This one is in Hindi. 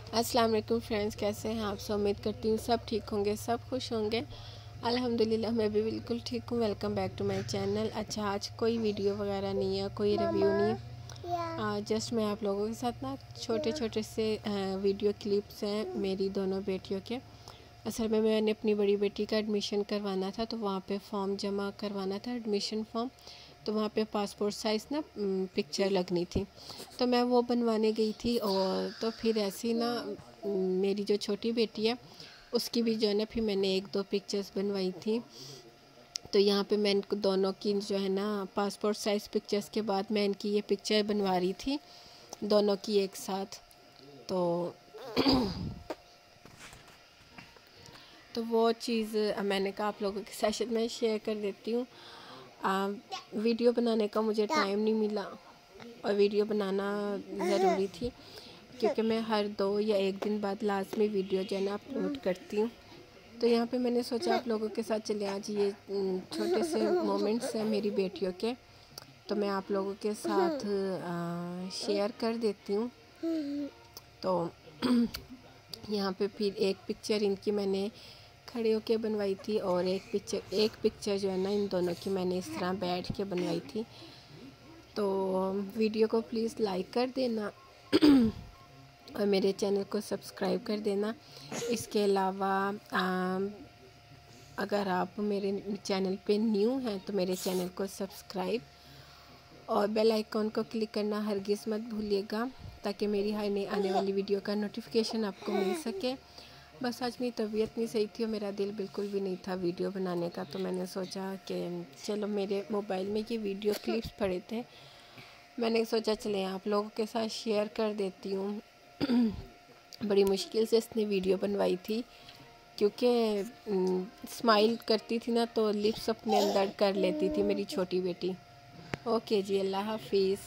अस्सलाम वालेकुम फ्रेंड्स, कैसे हैं आप सब। उम्मीद करती हूँ सब ठीक होंगे, सब खुश होंगे। अल्हम्दुलिल्लाह मैं भी बिल्कुल ठीक हूँ। Welcome back to my channel. अच्छा, आज कोई वीडियो वगैरह नहीं है, कोई रिव्यू नहीं है। जस्ट मैं आप लोगों के साथ ना छोटे छोटे से वीडियो क्लिप्स हैं मेरी दोनों बेटियों के। असल में मैंने अपनी बड़ी बेटी का एडमिशन करवाना था, तो वहाँ पे फॉर्म जमा करवाना था, एडमिशन फॉर्म। तो वहाँ पे पासपोर्ट साइज़ ना पिक्चर लगनी थी, तो मैं वो बनवाने गई थी। और तो फिर ऐसी ना मेरी जो छोटी बेटी है उसकी भी जो है ना फिर मैंने एक दो पिक्चर्स बनवाई थी। तो यहाँ पे मैं इनको दोनों की जो है ना पासपोर्ट साइज़ पिक्चर्स के बाद मैं इनकी ये पिक्चर बनवा रही थी, दोनों की एक साथ। तो तो वो चीज़ मैंने कहा आप लोगों के साथ मैं शेयर कर देती हूँ। वीडियो बनाने का मुझे टाइम नहीं मिला और वीडियो बनाना ज़रूरी थी, क्योंकि मैं हर 2 या 1 दिन बाद लाजमी वीडियो जो है ना अपलोड करती हूँ। तो यहाँ पे मैंने सोचा आप लोगों के साथ चले आज ये छोटे से मोमेंट्स हैं मेरी बेटियों के, तो मैं आप लोगों के साथ शेयर कर देती हूँ। तो यहाँ पे फिर एक पिक्चर इनकी मैंने खड़े होके बनवाई थी और एक पिक्चर जो है ना इन दोनों की मैंने इस तरह बैठ के बनवाई थी। तो वीडियो को प्लीज़ लाइक कर देना और मेरे चैनल को सब्सक्राइब कर देना। इसके अलावा अगर आप मेरे चैनल पे न्यू हैं तो मेरे चैनल को सब्सक्राइब और बेल आइकॉन को क्लिक करना हरगिज़ मत भूलिएगा, ताकि मेरी हर नई आने वाली वीडियो का नोटिफिकेशन आपको मिल सके। बस आज मेरी तबीयत नहीं सही थी और मेरा दिल बिल्कुल भी नहीं था वीडियो बनाने का, तो मैंने सोचा कि चलो मेरे मोबाइल में ये वीडियो क्लिप्स पड़े थे, मैंने सोचा चले आप लोगों के साथ शेयर कर देती हूँ। बड़ी मुश्किल से इसने वीडियो बनवाई थी, क्योंकि स्माइल करती थी ना तो लिप्स अपने अंदर कर लेती थी मेरी छोटी बेटी। ओके जी, अल्लाह हाफिज़।